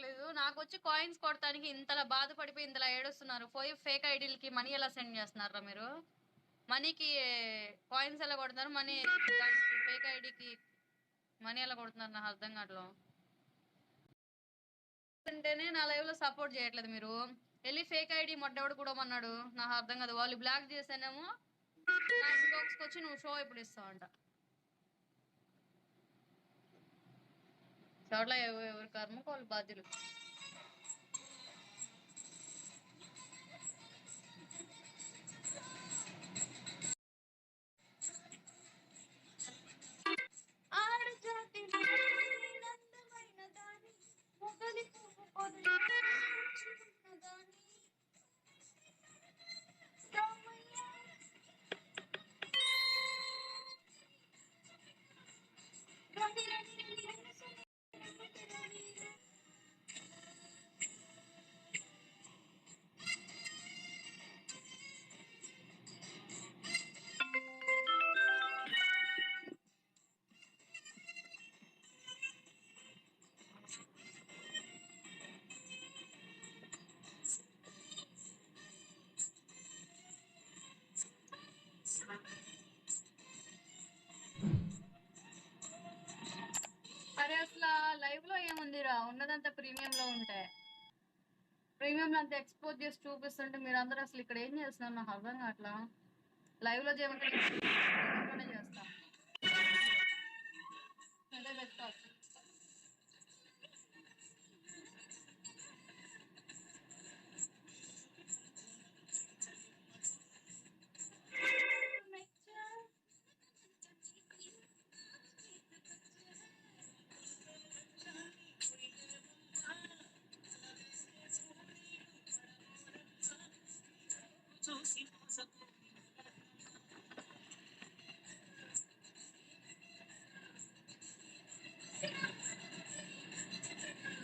రావట్లేదు. నాకొచ్చి కాయిన్స్ కొడతానికి ఇంతలా బాధపడిపోయి ఇంతలా ఏడుస్తున్నారు. పోయి ఫేక్ ఐడీలకి మనీ ఎలా సెండ్ చేస్తున్నారా మీరు? మనీకి కాయిన్స్ ఎలా కొడుతున్నారు? మనీ దానికి ఫేక్ ఐడీకి మనీ ఎలా కొడుతున్నారు? నాకు అర్థం కావట్లేదు. అంటేనే నా లైవ్ లో సపోర్ట్ చేయట్లేదు మీరు. వెళ్ళి ఫేక్ ఐడి మొట్టెవడు కూడా అన్నాడు. నాకు అర్థం కాదు. వాళ్ళు బ్లాక్ చేసానేమో నా ఇన్బాక్స్కి వచ్చి నువ్వు షో ఇప్పుడు ఇస్తావంట. చోట్ల ఎవరి కర్మకు వాళ్ళు బాధ్యులు. అరే అసలు లైవ్ లో ఏముందిరా? ఉన్నదంతా ప్రీమియం లో ఉంటాయి. ప్రీమియం లో అంతా ఎక్స్పోజ్ చేసి చూపిస్తుంటే మీరు అందరూ అసలు ఇక్కడ ఏం చేస్తున్నారు? నాకు అర్థం కావట్లా. లైవ్ లో చేయమంటే చేస్తా. అదే best option.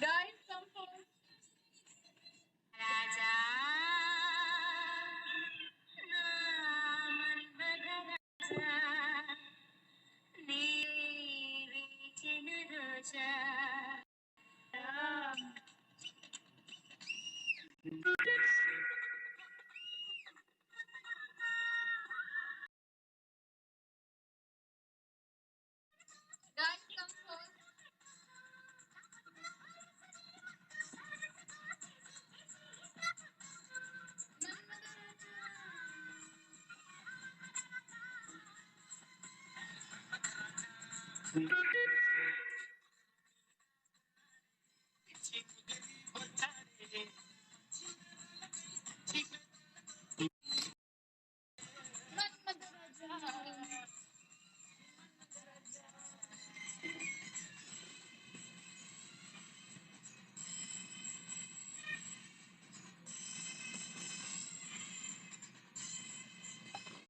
Guys, come forward. Raja, guys, come forward. Thank you.